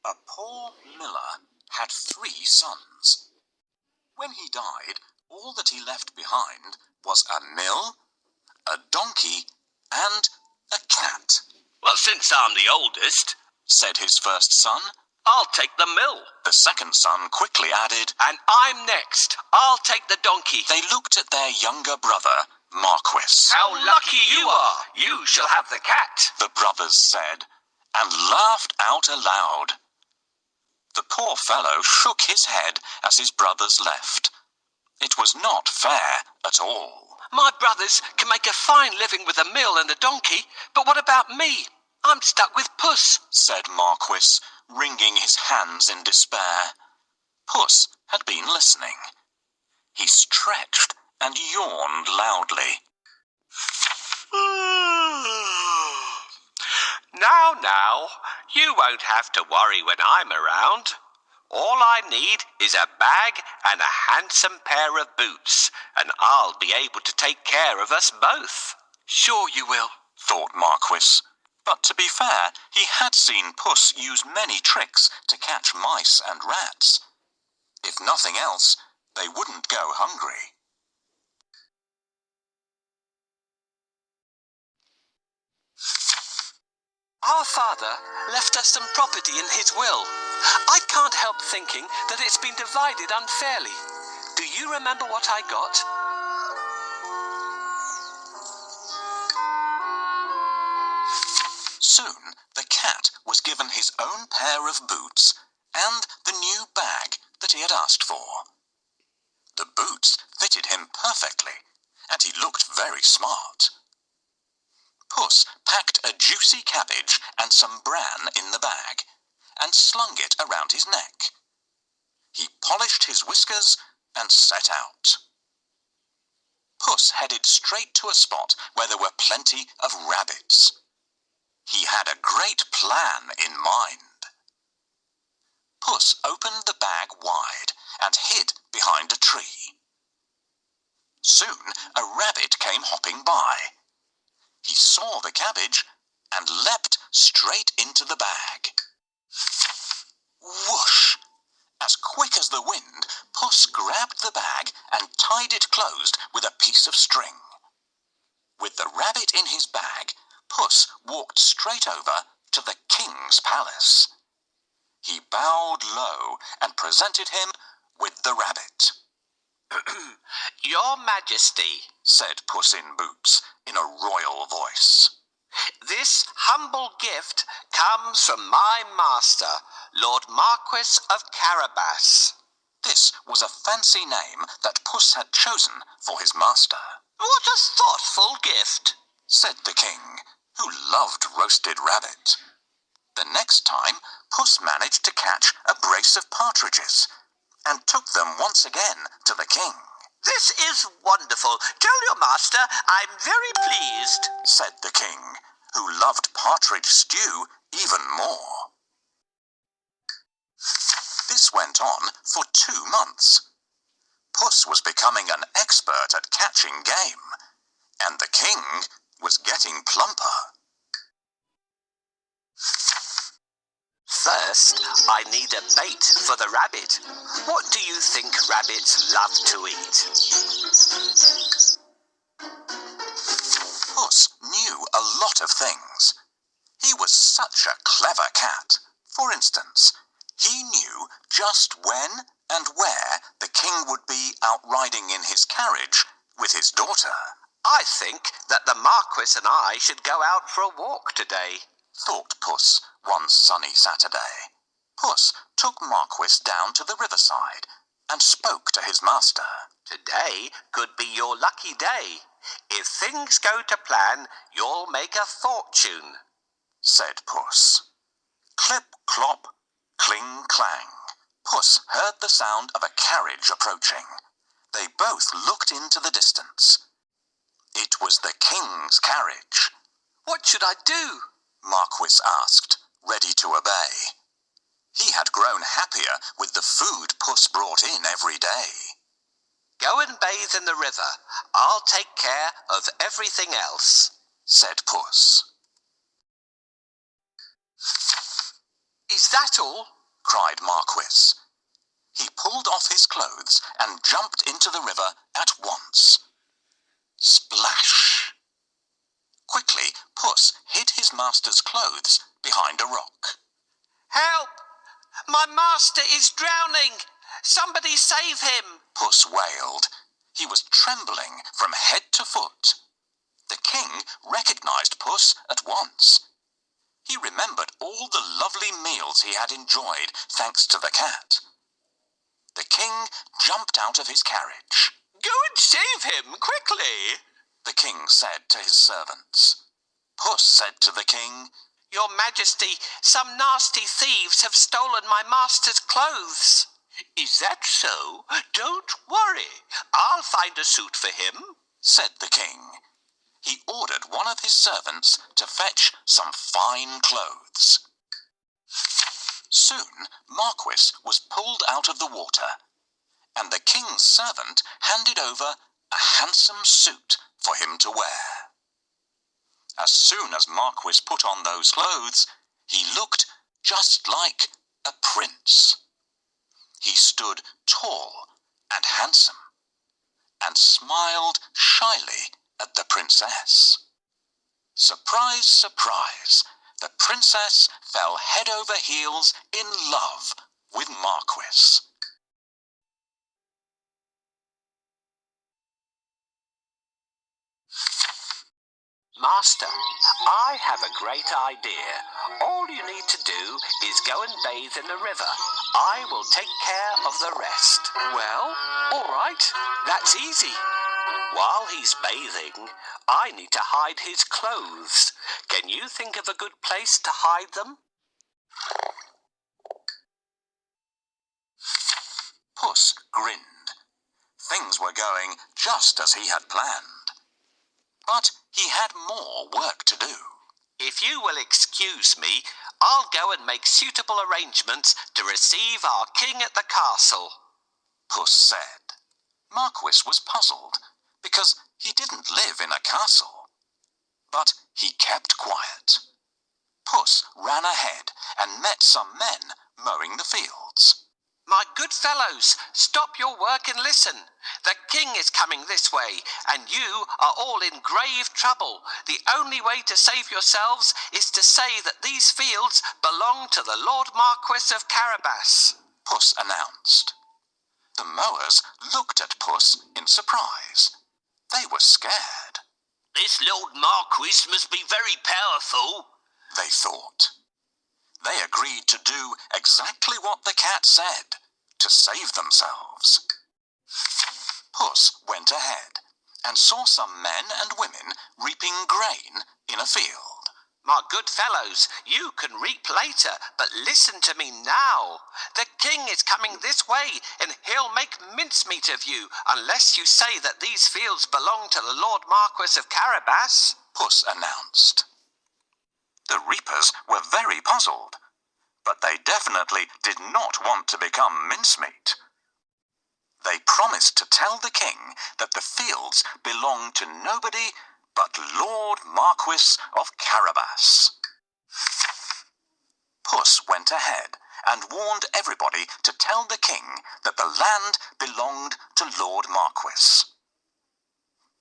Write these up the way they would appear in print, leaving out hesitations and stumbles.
A poor miller had 3 sons. When he died, all that he left behind was a mill, a donkey, and a cat. "Well, since I'm the oldest," said his first son, "I'll take the mill." The second son quickly added, "And I'm next. I'll take the donkey." They looked at their younger brother, Marquis. "How lucky you are! You shall have the cat," the brothers said, and laughed out aloud. The poor fellow shook his head as his brothers left. It was not fair at all. "My brothers can make a fine living with a mill and a donkey, but what about me? I'm stuck with Puss," said Marquis, wringing his hands in despair. Puss had been listening. He stretched and yawned loudly. Now, you won't have to worry when I'm around. All I need is a bag and a handsome pair of boots, and I'll be able to take care of us both." "Sure you will," thought Marquis. But to be fair, he had seen Puss use many tricks to catch mice and rats. If nothing else, they wouldn't go hungry. Our father left us some property in his will. I can't help thinking that it's been divided unfairly. Do you remember what I got? Soon the cat was given his own pair of boots and the new bag that he had asked for. The boots fitted him perfectly, and he looked very smart. Puss packed a juicy cabbage and some bran in the bag, and slung it around his neck. He polished his whiskers and set out. Puss headed straight to a spot where there were plenty of rabbits. He had a great plan in mind. Puss opened the bag wide and hid behind a tree. Soon a rabbit came hopping by. He saw the cabbage and leapt straight into the bag. Whoosh! As quick as the wind, Puss grabbed the bag and tied it closed with a piece of string. With the rabbit in his bag, Puss walked straight over to the king's palace. He bowed low and presented him with the rabbit. "Your Majesty," said Puss in Boots in a royal voice, "this humble gift comes from my master, Lord Marquis of Carabas." This was a fancy name that Puss had chosen for his master. "What a thoughtful gift," said the king, who loved roasted rabbit. The next time, Puss managed to catch a brace of partridges and took them once again to the king. "This is wonderful. Tell your master I'm very pleased," said the king, who loved partridge stew even more. This went on for 2 months. Puss was becoming an expert at catching game, and the king was getting plumper. "First, I need a bait for the rabbit. What do you think rabbits love to eat?" Puss knew a lot of things. He was such a clever cat. For instance, he knew just when and where the king would be out riding in his carriage with his daughter. "I think that the Marquis and I should go out for a walk today," thought Puss one sunny Saturday. Puss took Marquis down to the riverside and spoke to his master. "Today could be your lucky day. If things go to plan, you'll make a fortune," said Puss. Clip, clop, cling, clang. Puss heard the sound of a carriage approaching. They both looked into the distance. It was the king's carriage. "What should I do?" Marquis asked, ready to obey. He had grown happier with the food Puss brought in every day. "Go and bathe in the river. I'll take care of everything else," said Puss. "Is that battle?" cried Marquis. He pulled off his clothes and jumped into the river at once. Splash! Quickly, Puss hid his master's clothes behind a rock. "Help! My master is drowning! Somebody save him!" Puss wailed. He was trembling from head to foot. The king recognized Puss at once. He remembered all the lovely meals he had enjoyed thanks to the cat. The king jumped out of his carriage. "Go and save him, quickly!" the king said to his servants. Puss said to the king, "Your Majesty, some nasty thieves have stolen my master's clothes." "Is that so? Don't worry. I'll find a suit for him," said the king. He ordered one of his servants to fetch some fine clothes. Soon Marquis was pulled out of the water, and the king's servant handed over a handsome suit for him to wear. As soon as Marquis put on those clothes, he looked just like a prince. He stood tall and handsome, and smiled shyly at the princess. Surprise, surprise, the princess fell head over heels in love with Marquis. "Master, I have a great idea. All you need to do is go and bathe in the river. I will take care of the rest." "Well, all right. That's easy." "While he's bathing, I need to hide his clothes. Can you think of a good place to hide them?" Puss grinned. Things were going just as he had planned. But he had more work to do. "If you will excuse me, I'll go and make suitable arrangements to receive our king at the castle," Puss said. Marquis was puzzled because he didn't live in a castle. But he kept quiet. Puss ran ahead and met some men mowing the fields. "My good fellows, stop your work and listen. The king is coming this way, and you are all in grave trouble. The only way to save yourselves is to say that these fields belong to the Lord Marquis of Carabas," Puss announced. The mowers looked at Puss in surprise. They were scared. "This Lord Marquis must be very powerful," they thought. They agreed to do exactly what the cat said, to save themselves. Puss went ahead and saw some men and women reaping grain in a field. "My good fellows, you can reap later, but listen to me now. The king is coming this way, and he'll make mincemeat of you unless you say that these fields belong to the Lord Marquis of Carabas," Puss announced. The reapers were very puzzled, but they definitely did not want to become mincemeat. They promised to tell the king that the fields belonged to nobody but Lord Marquis of Carabas. Puss went ahead and warned everybody to tell the king that the land belonged to Lord Marquis.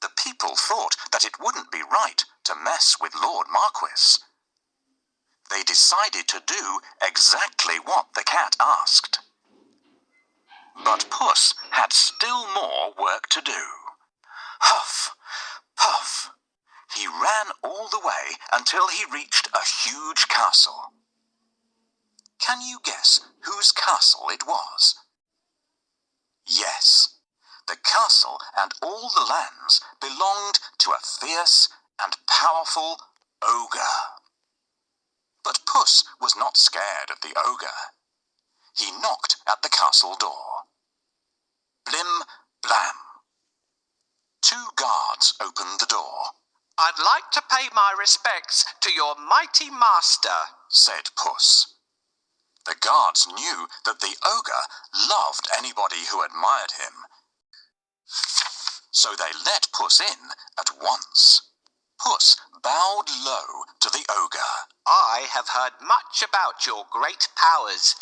The people thought that it wouldn't be right to mess with Lord Marquis. They decided to do exactly what the cat asked. But Puss had still more work to do. Huff, puff. He ran all the way until he reached a huge castle. Can you guess whose castle it was? Yes, the castle and all the lands belonged to a fierce and powerful ogre. But Puss was not scared of the ogre. He knocked at the castle door. Blim, blam. 2 guards opened the door. "I'd like to pay my respects to your mighty master," said Puss. The guards knew that the ogre loved anybody who admired him. So they let Puss in at once. Puss bowed low to the ogre. I have heard much about your great powers.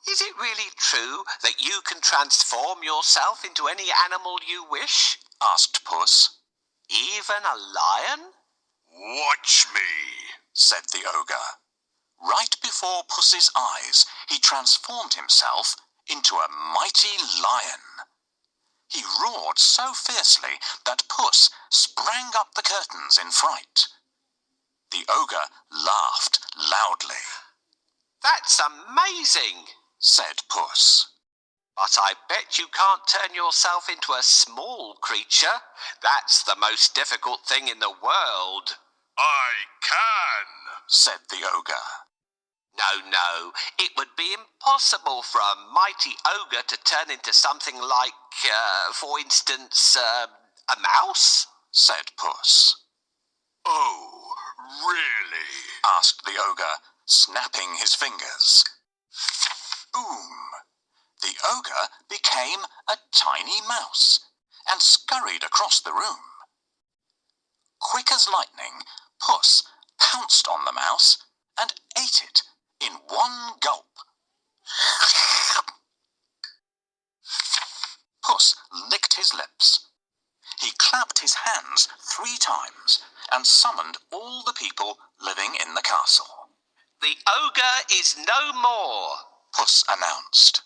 Is it really true that you can transform yourself into any animal you wish? asked Puss. Even a lion? Watch me, said the ogre. Right before Puss's eyes, he transformed himself into a mighty lion. He roared so fiercely that Puss sprang up the curtains in fright. The ogre laughed loudly. That's amazing, said Puss. but I bet you can't turn yourself into a small creature. That's the most difficult thing in the world. I can, said the ogre. No, it would be impossible for a mighty ogre to turn into something like, for instance, a mouse, said Puss. Oh, really? asked the ogre, snapping his fingers. Boom! The ogre became a tiny mouse and scurried across the room. Quick as lightning, Puss pounced on the mouse and ate it in one gulp. Puss licked his lips. He clapped his hands 3 times and summoned all the people living in the castle. The ogre is no more, Puss announced.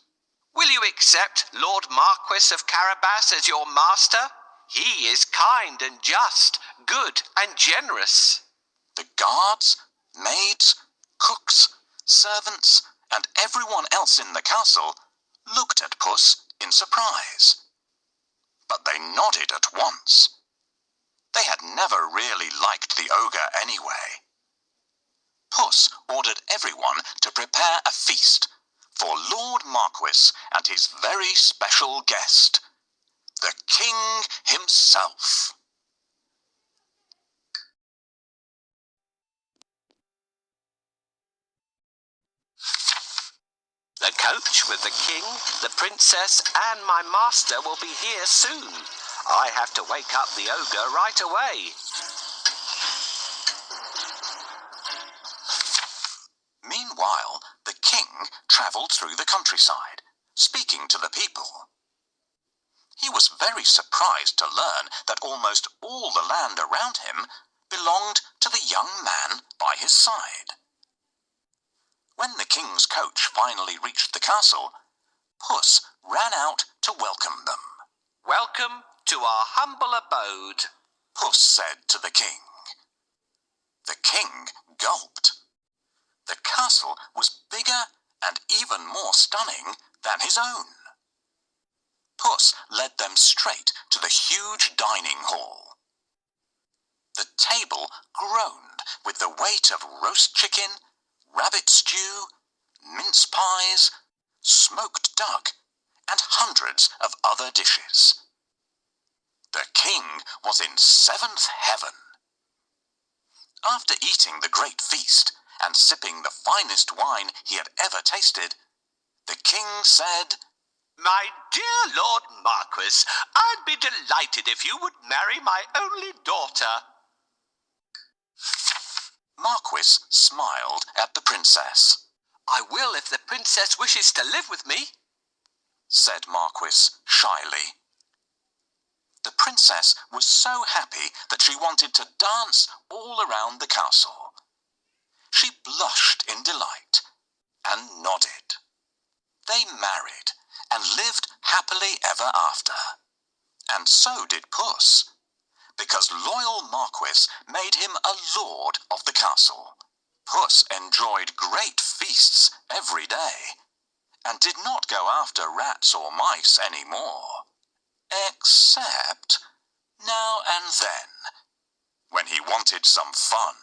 Will you accept Lord Marquis of Carabas as your master? He is kind and just, good and generous. The guards, maids, cooks, servants, and everyone else in the castle looked at Puss in surprise. But they nodded at once. They had never really liked the ogre anyway. Puss ordered everyone to prepare a feast for Lord Marquis and his very special guest, the king himself. The coach with the king, the princess, and my master will be here soon. I have to wake up the ogre right away. Meanwhile, the king travelled through the countryside, speaking to the people. He was very surprised to learn that almost all the land around him belonged to the young man by his side. When the king's coach finally reached the castle, Puss ran out to welcome them. Welcome to our humble abode, Puss said to the king. The king gulped. The castle was bigger and even more stunning than his own. Puss led them straight to the huge dining hall. The table groaned with the weight of roast chicken, rabbit stew, mince pies, smoked duck, and hundreds of other dishes. The king was in 7th heaven. After eating the great feast and sipping the finest wine he had ever tasted, the king said, My dear Lord Marquis, I'd be delighted if you would marry my only daughter. Marquis smiled at the princess. I will if the princess wishes to live with me, said Marquis shyly. The princess was so happy that she wanted to dance all around the castle. She blushed in delight and nodded. They married and lived happily ever after. And so did Puss, because loyal Marquis made him a lord of the castle. Puss enjoyed great feasts every day, and did not go after rats or mice any more, except now and then, when he wanted some fun.